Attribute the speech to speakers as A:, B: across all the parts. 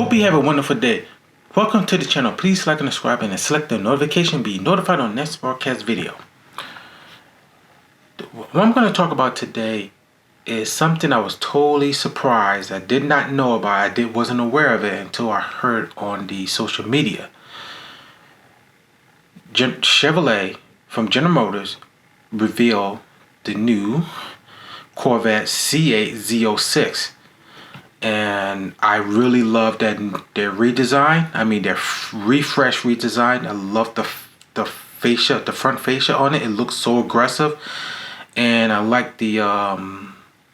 A: Hope you have a wonderful day. Welcome to the channel. Please like and subscribe and select the notification to be notified on next broadcast video. What I'm going to talk about today is something I was totally surprised. I did not know about. Wasn't aware of it until I heard on the social media. Chevrolet from General Motors revealed the new Corvette Z06. And I really love their redesign. I mean, their refresh redesign. I love the fascia, the front fascia on it. It looks so aggressive, and I like the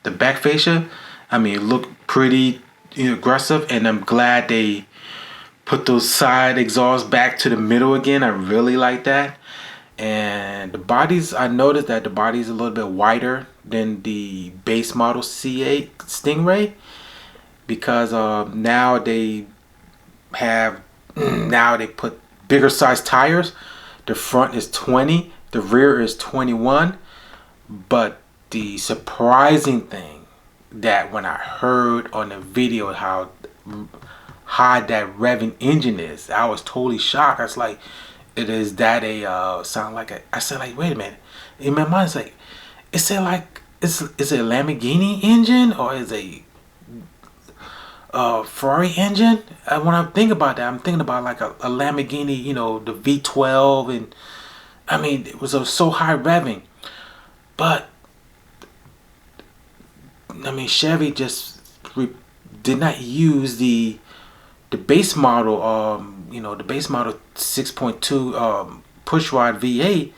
A: back fascia. I mean, it looked pretty aggressive, and I'm glad they put those side exhausts back to the middle again. I really like that. And the bodies, I noticed that the body is a little bit wider than the base model C8 Stingray. Because now they put bigger size tires. The front is 20, the rear is 21. But the surprising thing that when I heard on the video how high that revving engine is, I was totally shocked. I was like, is that a sound like a? I said, like, wait a minute. In my mind, it's like, is it a Lamborghini engine or is a Ferrari engine? When I think about that, I'm thinking about like a Lamborghini, the V12, and I mean, it was so high revving. But I mean, Chevy just did not use the base model, the base model 6.2 pushrod V8.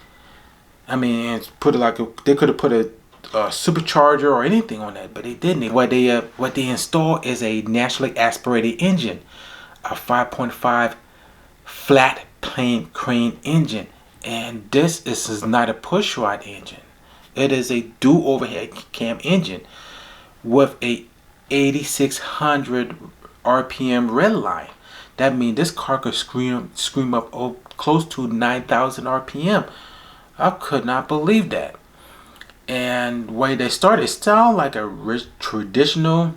A: I mean, and put it like they could have put a supercharger or anything on that, but they didn't. What they installed is a naturally aspirated engine, a 5.5 flat plane crane engine, and this is not a pushrod engine. It is a dual overhead cam engine with a 8600 RPM Redline. That means this car could scream up close to 9,000 RPM. I could not believe that. And the way they started, it sounded like a traditional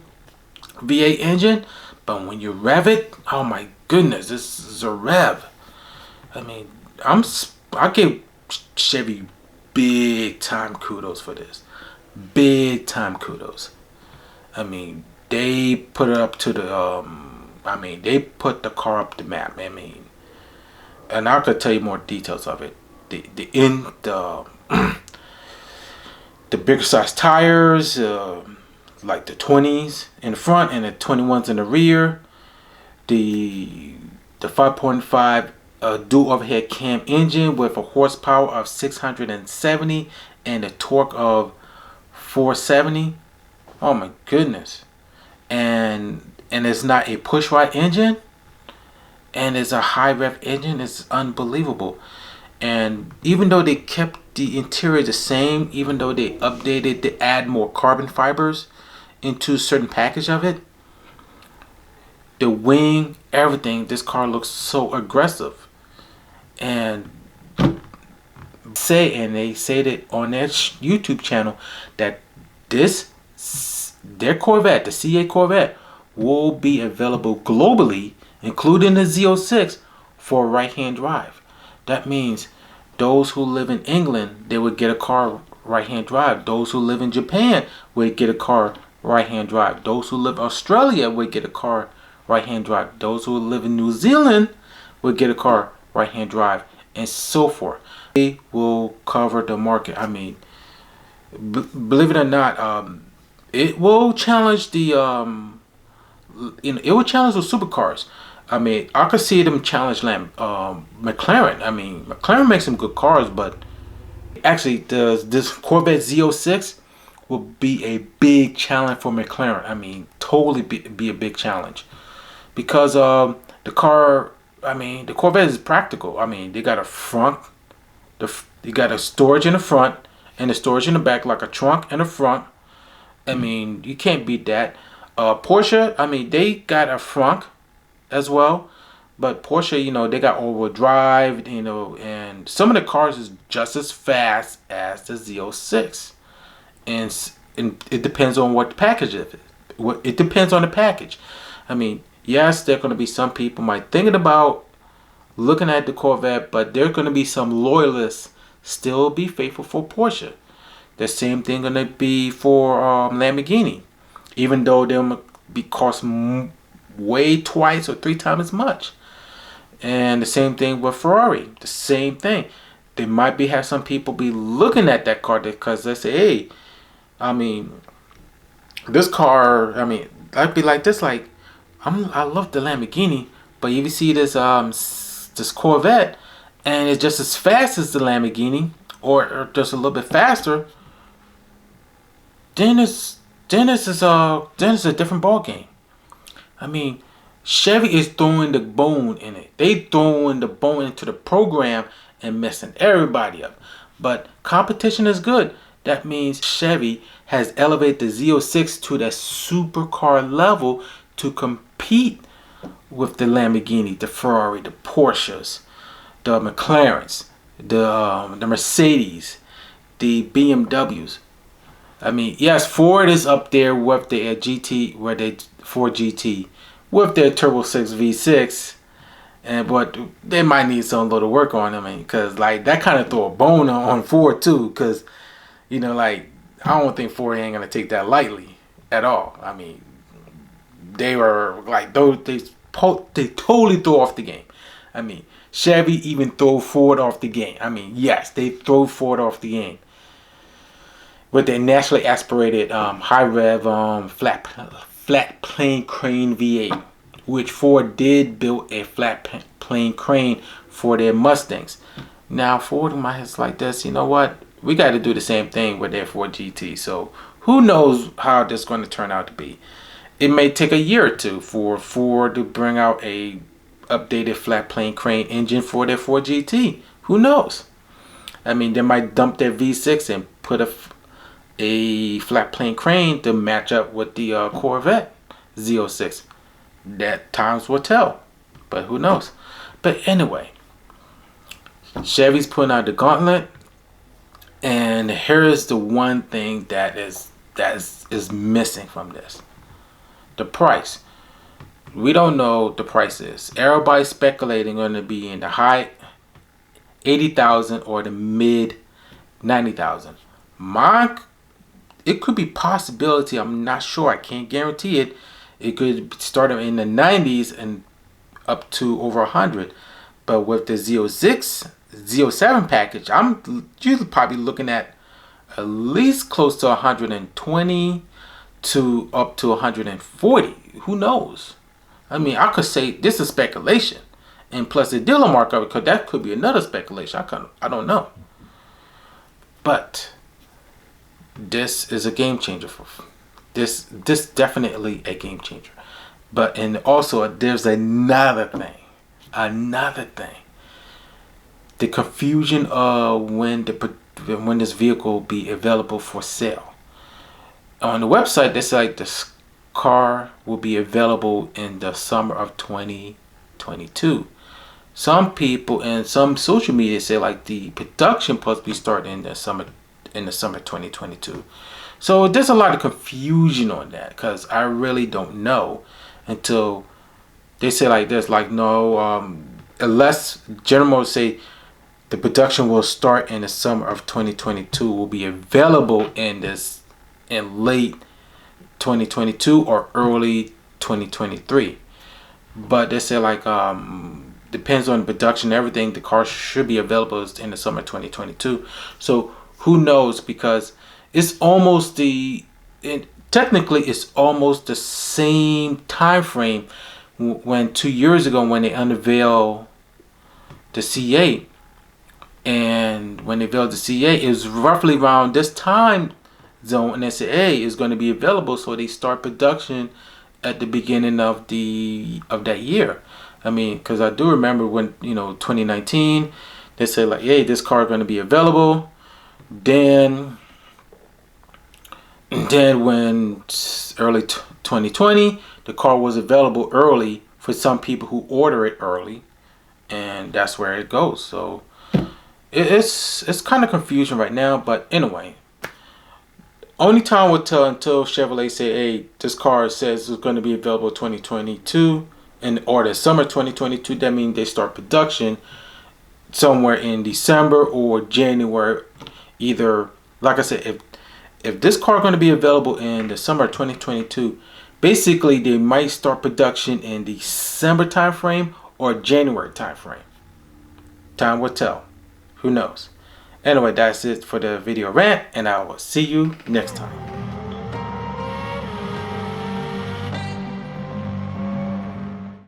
A: V8 engine, but when you rev it, oh my goodness, this is a rev. I mean, I give Chevy big time kudos for this. Big time kudos. I mean, they put it up to the they put the car up the map. I mean, and I could tell you more details of it. The bigger size tires, like the 20s in the front and the 21s in the rear. The 5.5 dual overhead cam engine with a horsepower of 670 and a torque of 470. Oh my goodness. And it's not a pushrod engine, and it's a high rev engine. It's unbelievable. And even though they kept the interior the same, even though they updated to add more carbon fibers into a certain package of it, the wing, everything, this car looks so aggressive. And they say that on their YouTube channel that their Corvette, the C8 Corvette, will be available globally, including the Z06, for right-hand drive. That means those who live in England, they would get a car right-hand drive. Those who live in Japan would get a car right-hand drive. Those who live in Australia would get a car right-hand drive. Those who live in New Zealand would get a car right-hand drive, and so forth. They will cover the market. I mean, believe it or not, it will challenge the it will challenge the supercars. I mean, I could see them challenge McLaren. I mean, McLaren makes some good cars, but actually, this Corvette Z06 will be a big challenge for McLaren. I mean, totally be a big challenge, because the car. I mean, the Corvette is practical. I mean, they got a front, you got a storage in the front and a storage in the back, like a trunk and a front. I mean, you can't beat that. Porsche, I mean, they got a front as well, but Porsche, they got all-wheel drive, and some of the cars is just as fast as the Z06, and it depends on what the package is. It depends on the package. I mean, Yes, there are going to be some people might thinking about looking at the Corvette, but there are going to be some loyalists still be faithful for Porsche. The same thing going to be for Lamborghini, even though they'll be cost way twice or three times as much. And the same thing with Ferrari. The same thing. They might be have some people be looking at that car because they say, hey, I mean, this car. I mean, I'd be like this. Like, I love the Lamborghini, but if you see this Corvette, and it's just as fast as the Lamborghini, or just a little bit faster, then it's a different ball game. I mean, Chevy is throwing the bone in it. They throwing the bone into the program and messing everybody up. But competition is good. That means Chevy has elevated the Z06 to that supercar level to compete with the Lamborghini, the Ferrari, the Porsches, the McLarens, the Mercedes, the BMWs. I mean, yes, Ford is up there with the Ford GT, with their Turbo 6 V6, but they might need some little work on them. I mean, because like that kind of throw a bone on Ford too, because like I don't think Ford ain't gonna take that lightly at all. I mean, they were like they totally throw off the game. I mean, Chevy even throw Ford off the game. I mean, yes, they throw Ford off the game with their naturally aspirated high rev flat plane crane V8, which Ford did build a flat plane crane for their Mustangs. Now Ford might have like this. You know what? We got to do the same thing with their Ford GT. So who knows how this is going to turn out to be? It may take a year or two for Ford to bring out a updated flat plane crane engine for their Ford GT. Who knows? I mean, they might dump their V6 and put a flat plane crane to match up with the Corvette Z06. That times will tell, but who knows? But anyway, Chevy's putting out the gauntlet, and here's the one thing that is missing from this: the price. We don't know the price is. Everybody's speculating going to be in the high 80,000 or the mid 90,000. It could be possibility. I'm not sure. I can't guarantee it. It could start in the 90s and up to over 100. But with the Z06, Z07 package, I'm usually probably looking at least close to 120 to up to 140. Who knows? I mean, I could say this is speculation, and plus the dealer markup, because that could be another speculation. I don't know. But this is a game changer for this definitely a game changer. But and also there's another thing. The confusion of when this vehicle will be available for sale. On the website they say like this car will be available in the summer of 2022. Some people and some social media say like the production supposed to be starting in the summer 2022. So there's a lot of confusion on that because I really don't know until they say like this, like no, unless General Motors say the production will start in the summer of 2022, will be available in late 2022 or early 2023. But they say like depends on the production and everything, the car should be available in the summer 2022. So who knows, because it's almost technically it's almost the same time frame when 2 years ago when they unveiled the C8, and when they unveiled the C8 it was roughly around this time zone, and they said hey, is going to be available, so they start production at the beginning of that year. I mean, because I do remember when 2019 they said like hey, this car is going to be available. Then when early 2020, the car was available early for some people who order it early, and that's where it goes. So it's kind of confusion right now, but anyway, only time will tell until Chevrolet say hey, this car says it's going to be available 2022 or the summer 2022. That means they start production somewhere in December or January. Either, like I said, if this car is going to be available in the summer of 2022, basically they might start production in December timeframe or January timeframe. Time will tell. Who knows? Anyway, that's it for the video rant, and I will see you next time.